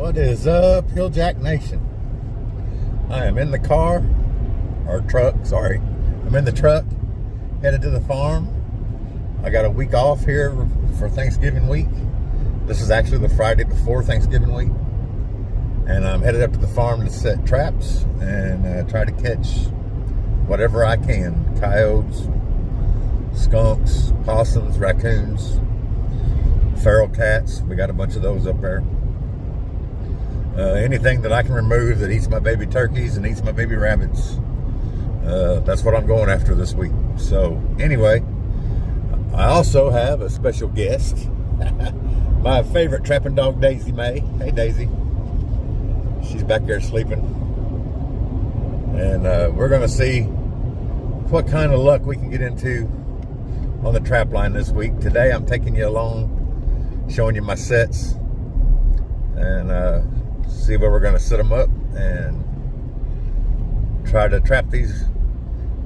What is up, Hilljack Nation? I am in the car, or truck, sorry. I'm in the truck, headed to the farm. I got a week off here for Thanksgiving week. This is actually the Friday before Thanksgiving week. And I'm headed up to the farm to set traps and try to catch whatever I can. Coyotes, skunks, possums, raccoons, feral cats. We got a bunch of those up there. Anything that I can remove that eats my baby turkeys and eats my baby rabbits. That's what I'm going after this week. So anyway, I also have a special guest. My favorite trapping dog, Daisy May. Hey Daisy. She's back there sleeping. And we're gonna see what kind of luck we can get into on the trap line this week. Today I'm taking you along, showing you my sets, and see where we're gonna set them up and try to trap these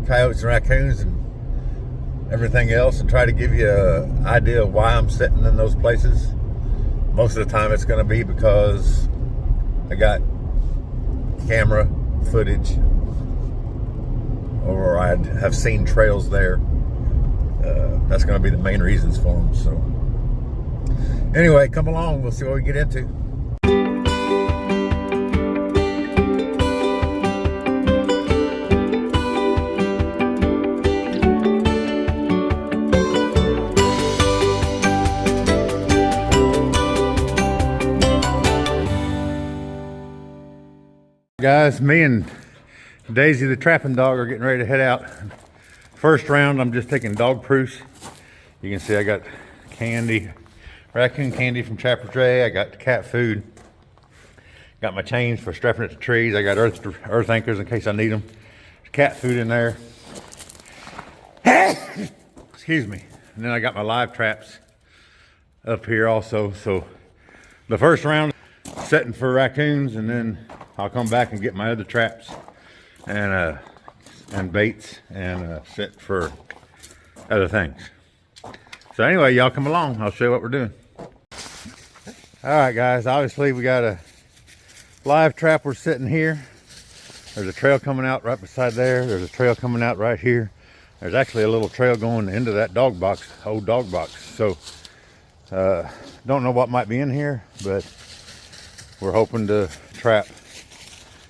coyotes and raccoons and everything else, and try to give you an idea of why I'm sitting in those places. Most of the time it's gonna be because I got camera footage, or I have seen trails there. That's going to be the main reasons for them. So anyway, come along, we'll see what we get into. Guys, me and Daisy the trapping dog are getting ready to head out. First round, I'm just taking dog proofs. You can see I got candy, raccoon candy from Trapper Dre. I got cat food. Got my chains for strapping it to trees. I got earth anchors in case I need them. There's cat food in there. Excuse me. And then I got my live traps up here also. So the first round, setting for raccoons, and then I'll come back and get my other traps and baits and set for other things. So anyway, y'all come along. I'll show you what we're doing. All right, guys. Obviously, we got a live trap. We're sitting here. There's a trail coming out right beside there. There's a trail coming out right here. There's actually a little trail going into that dog box, old dog box. So don't know what might be in here, but we're hoping to trap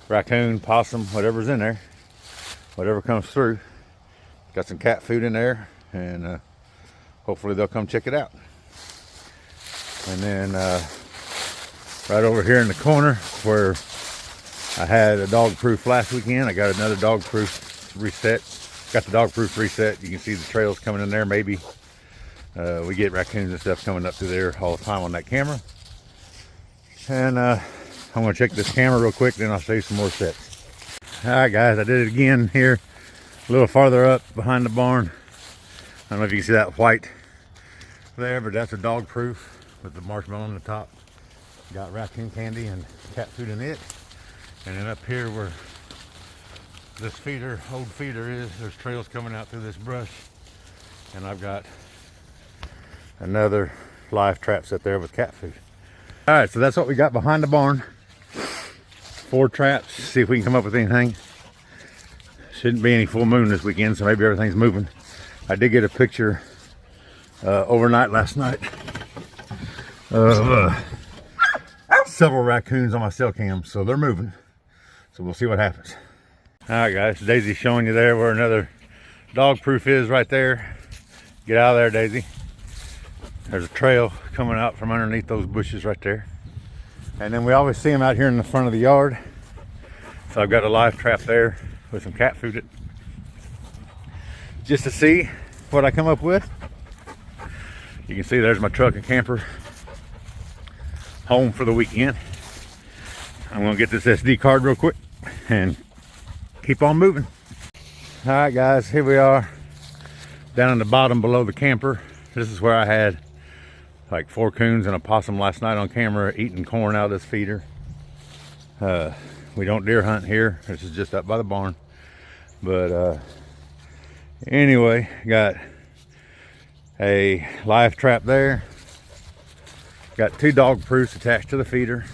raccoon, possum, whatever's in there, whatever comes through. Got some cat food in there, and hopefully they'll come check it out. And then right over here in the corner where I had a dog proof last weekend, I got another dog proof reset. Got the dog proof reset. You can see the trails coming in there. Maybe we get raccoons and stuff coming up through there all the time on that camera. And I'm gonna check this camera real quick, then I'll show you some more sets. All right, guys, I did it again here, a little farther up behind the barn. I don't know if you can see that white there, but that's a dog proof with the marshmallow on the top. Got raccoon candy and cat food in it. And then up here where this feeder, old feeder is, there's trails coming out through this brush. And I've got another live trap set there with cat food. All right, so that's what we got behind the barn. 4 traps, see if we can come up with anything. Shouldn't be any full moon this weekend, so maybe everything's moving. I did get a picture overnight last night of several raccoons on my cell cam, so they're moving. So we'll see what happens. All right, guys, Daisy's showing you there where another dog proof is right there. Get out of there, Daisy. There's a trail coming out from underneath those bushes right there. And then we always see them out here in the front of the yard. So I've got a live trap there with some cat food just to see what I come up with. You can see there's my truck and camper home for the weekend. I'm gonna get this SD card real quick and keep on moving. All right, guys, here we are down in the bottom below the camper. This is where I had like 4 coons and a possum last night on camera eating corn out of this feeder. We don't deer hunt here. This is just up by the barn. But anyway, got a live trap there. Got 2 dog proofs attached to the feeder.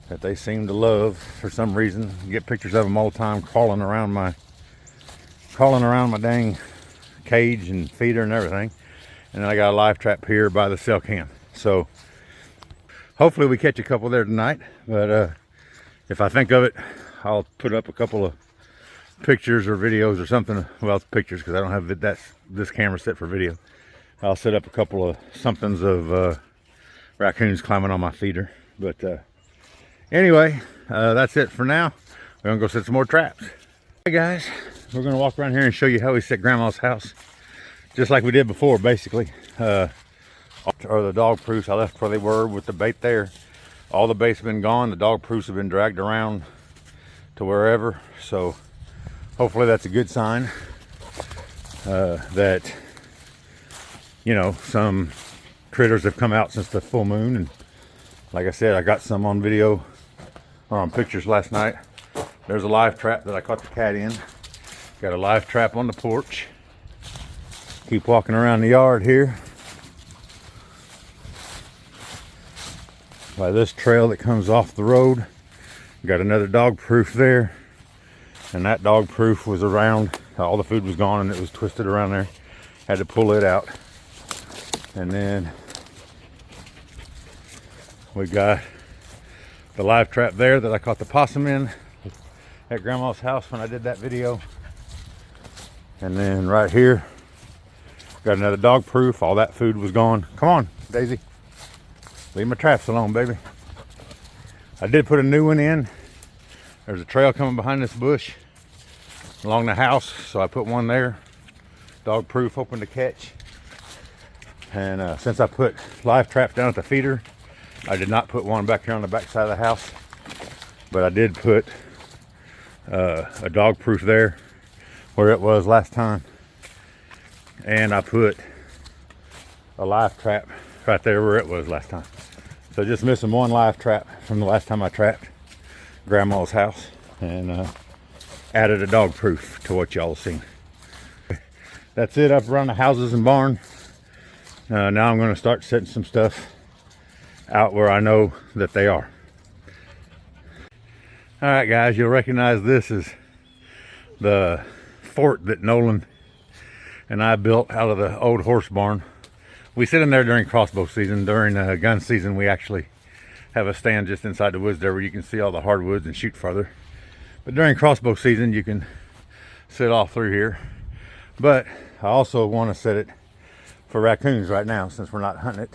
that they seem to love for some reason. Get pictures of them all the time crawling around my dang cage and feeder and everything. And then I got a live trap here by the cell can. So hopefully we catch a couple there tonight. But if I think of it, I'll put up a couple of pictures or videos or something. Well, it's pictures because I don't have this camera set for video. I'll set up a couple of somethings of raccoons climbing on my feeder. But anyway, that's it for now. We're gonna go set some more traps. Hey guys, we're gonna walk around here and show you how we set Grandma's house, just like we did before, basically. Or the dog proofs I left where they were with the bait there. All the bait's been gone. The dog proofs have been dragged around to wherever. So hopefully that's a good sign that, you know, some critters have come out since the full moon. And like I said, I got some on video or on pictures last night. There's a live trap that I caught the cat in. Got a live trap on the porch. Keep walking around the yard here by this trail that comes off the road. Got another dog proof there, and that dog proof was around, all the food was gone and it was twisted around there. Had to pull it out. And then we got the live trap there that I caught the possum in at Grandma's house when I did that video. And then right here got another dog proof. All that food was gone. Come on, Daisy, leave my traps alone, baby. I did put a new one in. There's a trail coming behind this bush along the house, so I put one there, dog proof, hoping to catch. And since I put live traps down at the feeder, I did not put one back here on the back side of the house, but I did put a dog proof there where it was last time, and I put a live trap right there where it was last time. So just missing one live trap from the last time I trapped Grandma's house, and added a dog proof to what y'all seen. That's it up around the houses and barn. Now I'm going to start setting some stuff out where I know that they are. All right guys, you'll recognize this as the fort that Nolan and I built out of the old horse barn. We sit in there during crossbow season. During gun season, we actually have a stand just inside the woods there where you can see all the hardwoods and shoot farther. But during crossbow season, you can sit off through here. But I also want to set it for raccoons right now since we're not hunting it.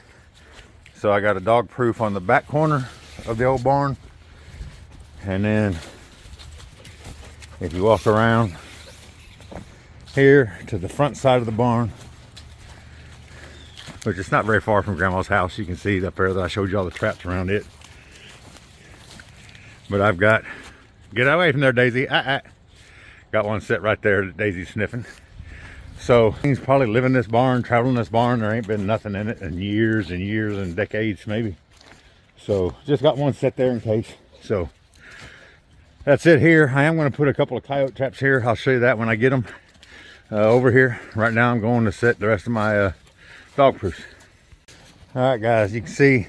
So I got a dog proof on the back corner of the old barn. And then if you walk around here to the front side of the barn, which is not very far from Grandma's house, you can see up there that I showed you all the traps around it. But I've got, get away from there, Daisy. Got one set right there that Daisy's sniffing. So he's probably living in this barn, traveling this barn. There ain't been nothing in it in years and years and decades maybe. So just got one set there in case. So that's it here. I am going to put a couple of coyote traps here. I'll show you that when I get them over here. Right now I'm going to set the rest of my dog proofs. All right guys, you can see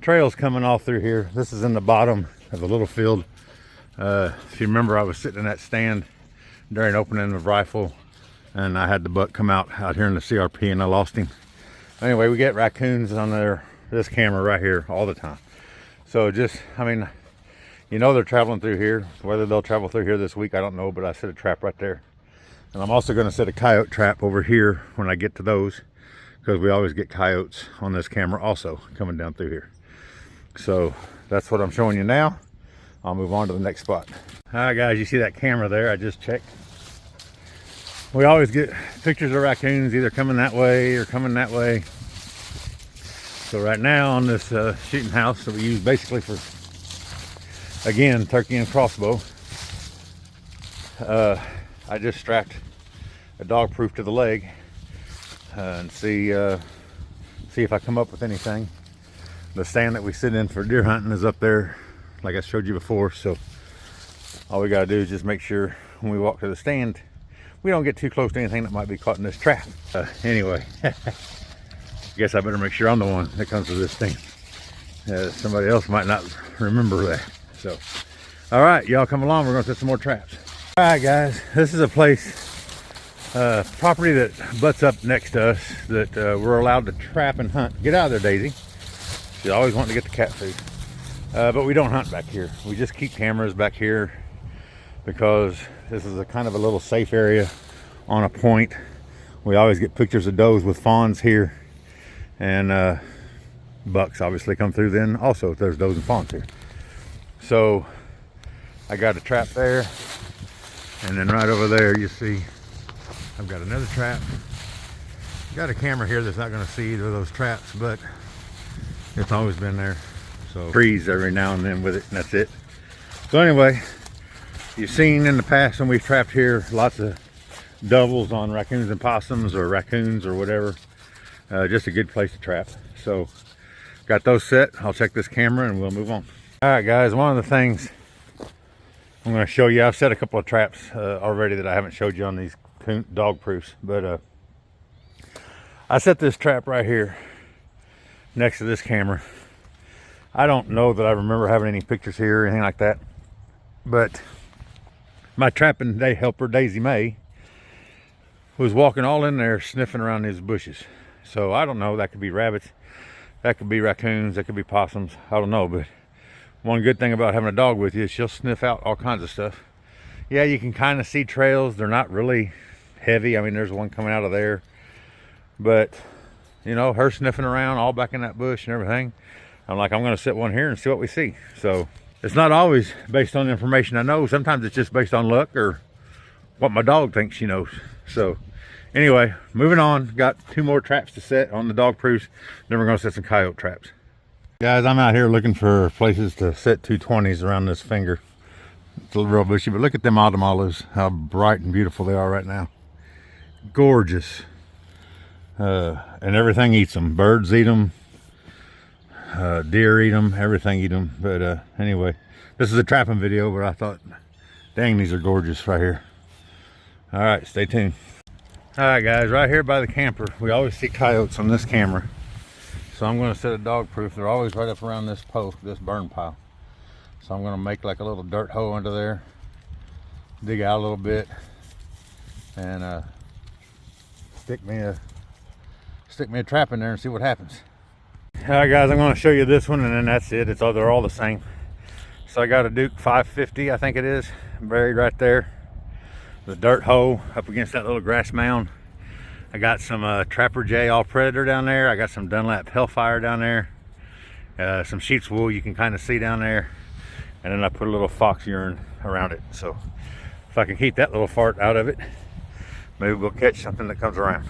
trails coming off through here. This is in the bottom of the little field. If you remember, I was sitting in that stand during opening of rifle, and I had the buck come out here in the CRP and I lost him. Anyway, we get raccoons on this camera right here all the time. So just, I mean, you know, they're traveling through here. Whether they'll travel through here this week, I don't know, but I set a trap right there. And I'm also going to set a coyote trap over here when I get to those, because we always get coyotes on this camera also coming down through here. So that's what I'm showing you now. I'll move on to the next spot. All right guys, you see that camera there? I just checked. We always get pictures of raccoons either coming that way or coming that way. So right now on this shooting house that we use basically for, again, turkey and crossbow, I just strapped a dog proof to the leg and see if I come up with anything. The stand that we sit in for deer hunting is up there, like I showed you before. So all we got to do is just make sure when we walk to the stand, we don't get too close to anything that might be caught in this trap. Anyway, I guess I better make sure I'm the one that comes to this thing. Somebody else might not remember that. So, all right, y'all come along. We're gonna set some more traps. All right, guys, this is a place, property that butts up next to us that we're allowed to trap and hunt. Get out of there, Daisy. She's always wanting to get the cat food. But we don't hunt back here. We just keep cameras back here because this is a kind of a little safe area on a point. We always get pictures of does with fawns here, and bucks obviously come through then also if there's does and fawns here. So I got a trap there, and then right over there you see I've got another trap. Got a camera here that's not going to see either of those traps, but it's always been there. So freeze every now and then with it, and that's it. So anyway, you've seen in the past when we've trapped here lots of doubles on raccoons and possums, or raccoons or whatever. Just a good place to trap. So got those set. I'll check this camera and we'll move on. All right, guys, one of the things I'm going to show you, I've set a couple of traps already that I haven't showed you on these dog proofs, but I set this trap right here next to this camera. I don't know that I remember having any pictures here or anything like that, but my trapping day helper, Daisy Mae, was walking all in there sniffing around these bushes. So I don't know, that could be rabbits, that could be raccoons, that could be possums, I don't know. But one good thing about having a dog with you is she'll sniff out all kinds of stuff. Yeah, you can kind of see trails. They're not really heavy. I mean, there's one coming out of there, but you know, her sniffing around all back in that bush and everything, I'm like, I'm gonna sit one here and see what we see. So it's not always based on information I know. Sometimes it's just based on luck or what my dog thinks she knows. So anyway, moving on. Got 2 more traps to set on the dog proofs. Then we're gonna set some coyote traps. Guys, I'm out here looking for places to set 220s around this finger. It's a little real bushy, but look at them autumn olives, how bright and beautiful they are right now. Gorgeous. And everything eats them. Birds eat them, deer eat them, everything eat them. But anyway, this is a trapping video, but I thought, dang, these are gorgeous right here. All right, stay tuned. All right, guys, right here by the camper, we always see coyotes on this camera. So I'm going to set a dog proof. They're always right up around this post, this burn pile. So I'm going to make like a little dirt hole under there, dig out a little bit, and stick me a trap in there and see what happens. All right, guys, I'm going to show you this one, and then that's it. They're all the same. So I got a Duke 550, I think it is, buried right there. The dirt hole up against that little grass mound. I got some Trapper J All Predator down there. I got some Dunlap Hellfire down there. Some sheep's wool you can kind of see down there. And then I put a little fox urine around it. So if I can keep that little fart out of it, maybe we'll catch something that comes around.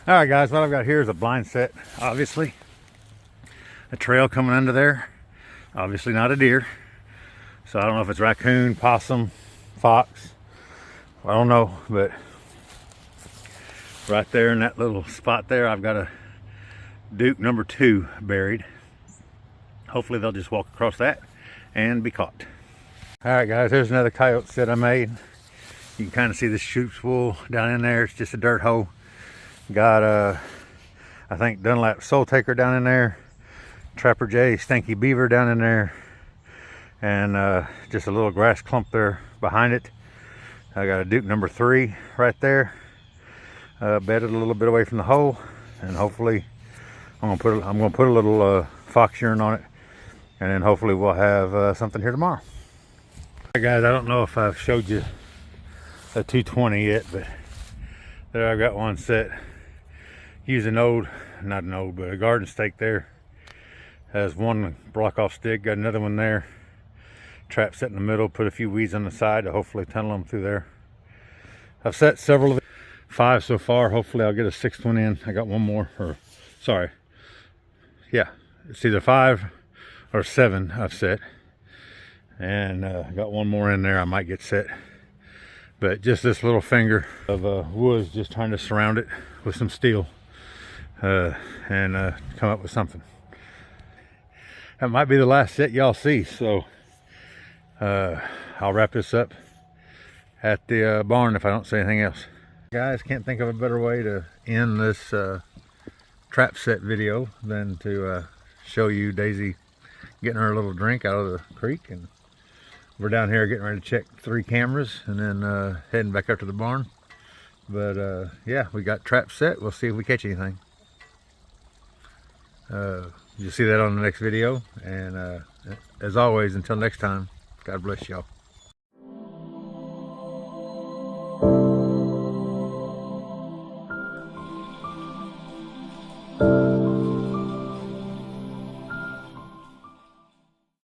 All right, guys, what I've got here is a blind set, obviously. A trail coming under there. Obviously not a deer. So I don't know if it's raccoon, possum, fox. I don't know, but right there in that little spot there, I've got a Duke number 2 buried. Hopefully they'll just walk across that and be caught. All right, guys, here's another coyote set I made. You can kind of see the sheep's wool down in there. It's just a dirt hole. Got I think Dunlap Soul Taker down in there, Trapper J Stinky Beaver down in there, and just a little grass clump there behind it. I got a Duke number 3 right there, bedded a little bit away from the hole, and hopefully I'm gonna put a little fox urine on it, and then hopefully we'll have something here tomorrow. Right, guys, I don't know if I've showed you a 220 yet, but there I've got one set. Use an old, not an old, but a garden stake there. Has one block off stick, got another one there. Trap set in the middle, put a few weeds on the side to hopefully tunnel them through there. I've set several of 5 so far. Hopefully I'll get a 6th one in. I got one more, or sorry. Yeah, it's either 5 or 7 I've set. And I got one more in there I might get set. But just this little finger of wood, just trying to surround it with some steel and come up with something. That might be the last set y'all see, so I'll wrap this up at the barn if I don't say anything else. Guys, can't think of a better way to end this trap set video than to show you Daisy getting her little drink out of the creek. And we're down here getting ready to check 3 cameras and then heading back up to the barn. But yeah, we got traps set. We'll see if we catch anything. You'll see that on the next video. And as always, until next time, God bless y'all.